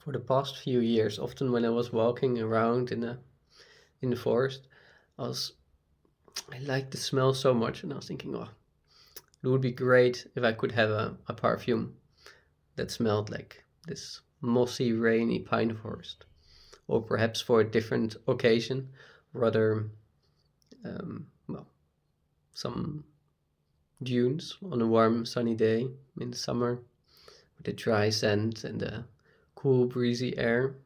for the past few years, often when I was walking around in the forest, I liked the smell so much, and I was thinking, oh, it would be great if I could have a perfume that smelled like this mossy, rainy pine forest, or perhaps for a different occasion, rather, well, some dunes on a warm, sunny day in the summer, with the dry sand and the cool, breezy air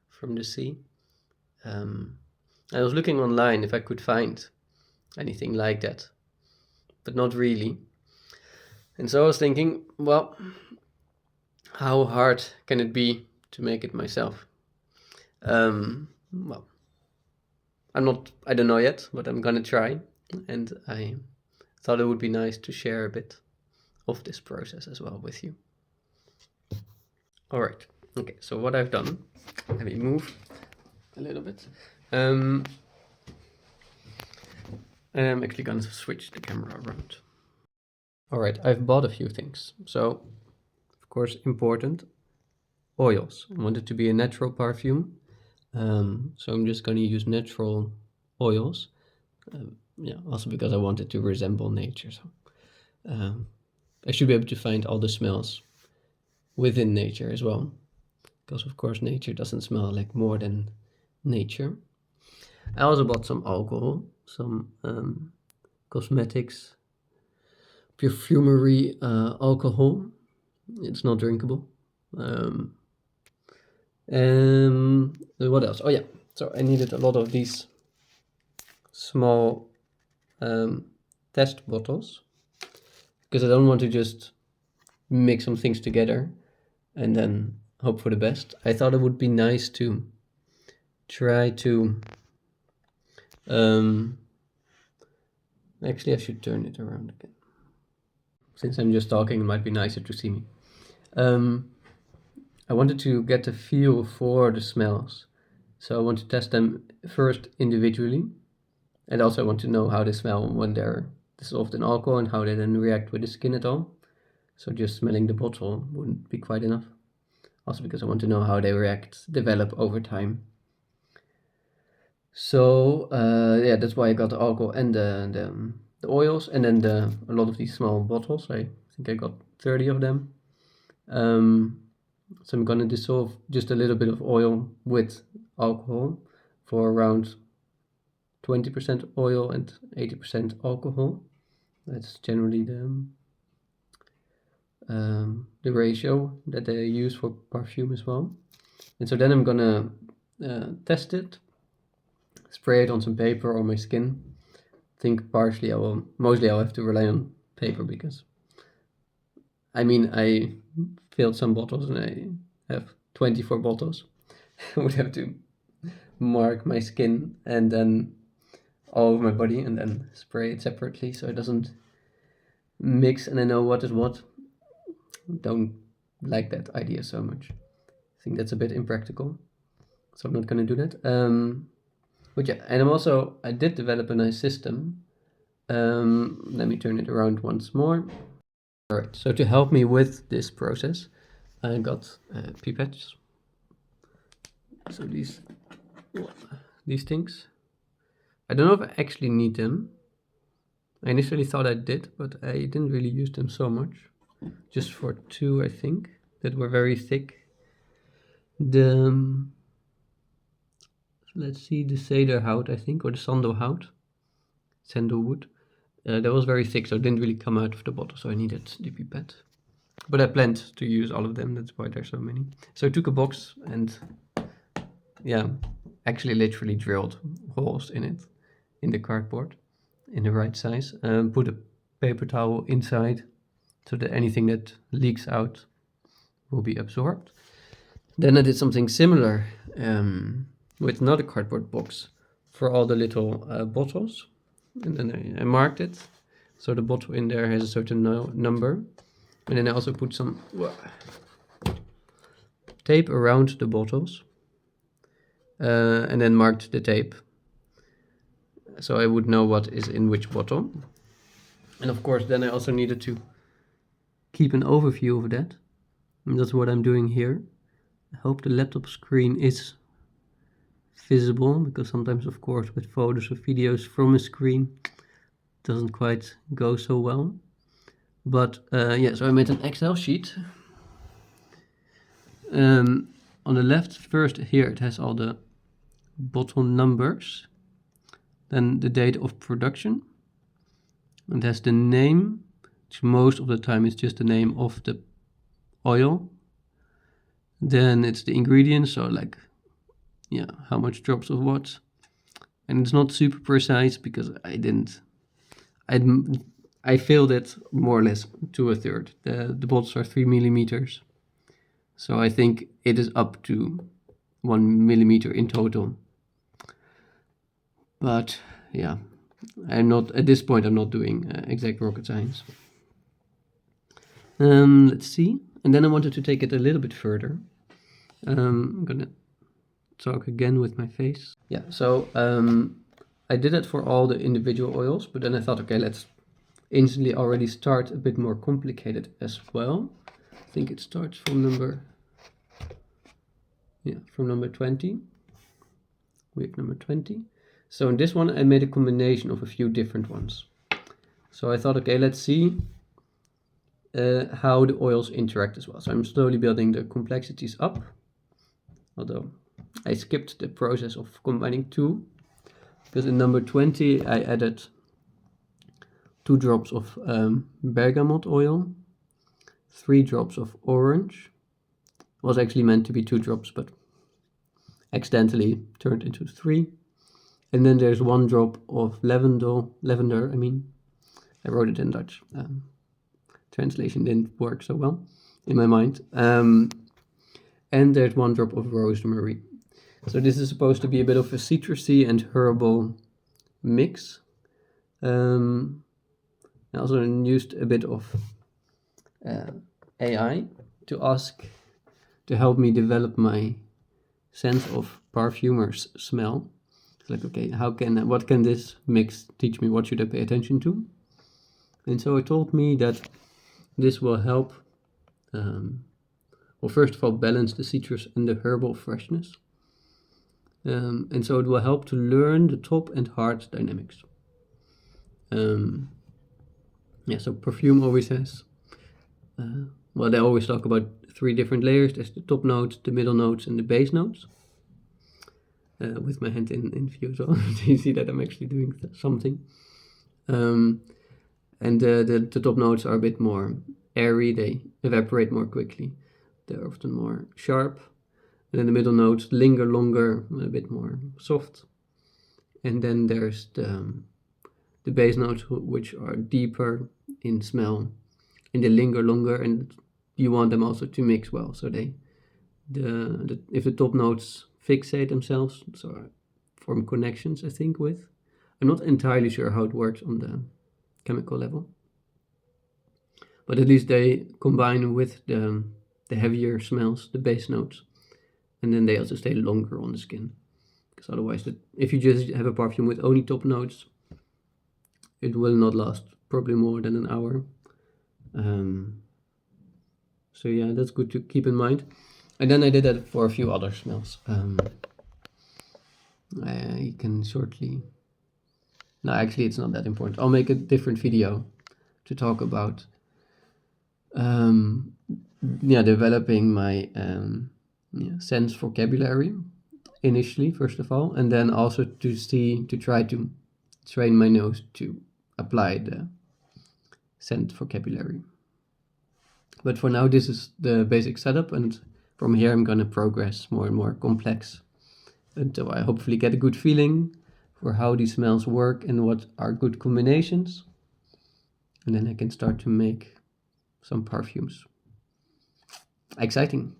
from the sea. I was looking online if I could find anything like that, but not really. And so I was thinking, well, how hard can it be to make it myself? Well, I don't know yet, but I'm gonna try. And I thought it would be nice to share a bit of this process as well with you. All right. Okay, so what I've done, let me move a little bit. I'm actually gonna switch the camera around. All right, I've bought a few things. So, of course, important, oils. I want it to be a natural perfume. So I'm just gonna use natural oils. Yeah, also because I want it to resemble nature. So I should be able to find all the smells within nature as well. Because of course nature doesn't smell like more than nature. I also bought some alcohol, some cosmetics, perfumery alcohol. It's not drinkable. And what else? Oh yeah, so I needed a lot of these small test bottles, because I don't want to just mix some things together and then hope for the best. I thought it would be nice to try to actually I should turn it around again. Since I'm just talking, it might be nicer to see me. I wanted to get a feel for the smells. So I want to test them first individually. And also I want to know how they smell when they're dissolved in alcohol and how they then react with the skin at all. So just smelling the bottle wouldn't be quite enough. Also because I want to know how they develop over time. So yeah, that's why I got the alcohol and the oils, and then a lot of these small bottles. I think I got 30 of them. So I'm gonna dissolve just a little bit of oil with alcohol for around 20% oil and 80% alcohol. That's generally the ratio that they use for perfume as well. And so then I'm gonna test it, spray it on some paper or my skin. I think mostly I'll have to rely on paper, because I mean, I filled some bottles and I have 24 bottles. I would have to mark my skin and then all over my body and then spray it separately so it doesn't mix and I know what is what. Don't like that idea so much. I think that's a bit impractical, so I'm not going to do that. But yeah, and I did develop a nice system. Let me turn it around once more. All right, so to help me with this process, I got pipettes. So these things. I don't know if I actually need them. I initially thought I did, but I didn't really use them so much. Just for 2, I think, that were very thick. Let's see, the cederhout, I think, or the sandalwood. That was very thick, so it didn't really come out of the bottle, so I needed the pipette. But I planned to use all of them, that's why there's so many. So I took a box and, yeah, actually literally drilled holes in it, in the cardboard, in the right size. Put a paper towel inside, so that anything that leaks out will be absorbed. Then I did something similar with another cardboard box for all the little bottles. And then I marked it, so the bottle in there has a certain number. And then I also put some tape around the bottles, and then marked the tape, so I would know what is in which bottle. And of course then I also needed to keep an overview of that, and that's what I'm doing here. I hope the laptop screen is visible, because sometimes, of course, with photos or videos from a screen, it doesn't quite go so well. But yeah, so I made an Excel sheet. On the left, first here it has all the bottle numbers, then the date of production. It has the name, which most of the time is just the name of the oil. Then it's the ingredients, so like, yeah, how much drops of what. And it's not super precise because I filled it more or less to a third. The bottles are 3 millimeters. So I think it is up to 1 millimeter in total. But yeah, at this point, I'm not doing exact rocket science. Let's see. And then I wanted to take it a little bit further. I'm gonna talk again with my face. Yeah, so I did it for all the individual oils, but then I thought, okay, let's instantly already start a bit more complicated as well. I think it starts from number 20, week number 20. So in this one, I made a combination of a few different ones. So I thought, okay, let's see how the oils interact as well. So I'm slowly building the complexities up, although I skipped the process of combining two, because in number 20 I added 2 drops of bergamot oil, 3 drops of orange. It was actually meant to be 2 drops, but accidentally turned into 3. And then there's 1 drop of lavender. I wrote it in Dutch. Translation didn't work so well in my mind. And there's 1 drop of rosemary. So this is supposed to be a bit of a citrusy and herbal mix. I also used a bit of AI to help me develop my sense of perfumer's smell. It's like, okay, what can this mix teach me? What should I pay attention to? And so it told me that this will help, well, first of all, balance the citrus and the herbal freshness. And so it will help to learn the top and heart dynamics. So perfume always has, they always talk about 3 different layers. There's the top notes, the middle notes, and the base notes. With my hand in view, so you see that I'm actually doing something. And the top notes are a bit more airy, they evaporate more quickly. They're often more sharp. And then the middle notes linger longer, a bit more soft. And then there's the base notes, which are deeper in smell, and they linger longer, and you want them also to mix well. So if the top notes fixate themselves, so form connections, I think, with. I'm not entirely sure how it works on the chemical level, but at least they combine with the heavier smells, the base notes, and then they also stay longer on the skin. Because otherwise, if you just have a perfume with only top notes, it will not last probably more than an hour. So yeah, that's good to keep in mind. And then I did that for a few other smells. I can shortly... No, actually it's not that important. I'll make a different video to talk about developing my sense vocabulary initially, first of all, and then also to try to train my nose to apply the scent vocabulary. But for now, this is the basic setup, and from here I'm going to progress more and more complex until I hopefully get a good feeling for how these smells work and what are good combinations. And then I can start to make some perfumes. Exciting.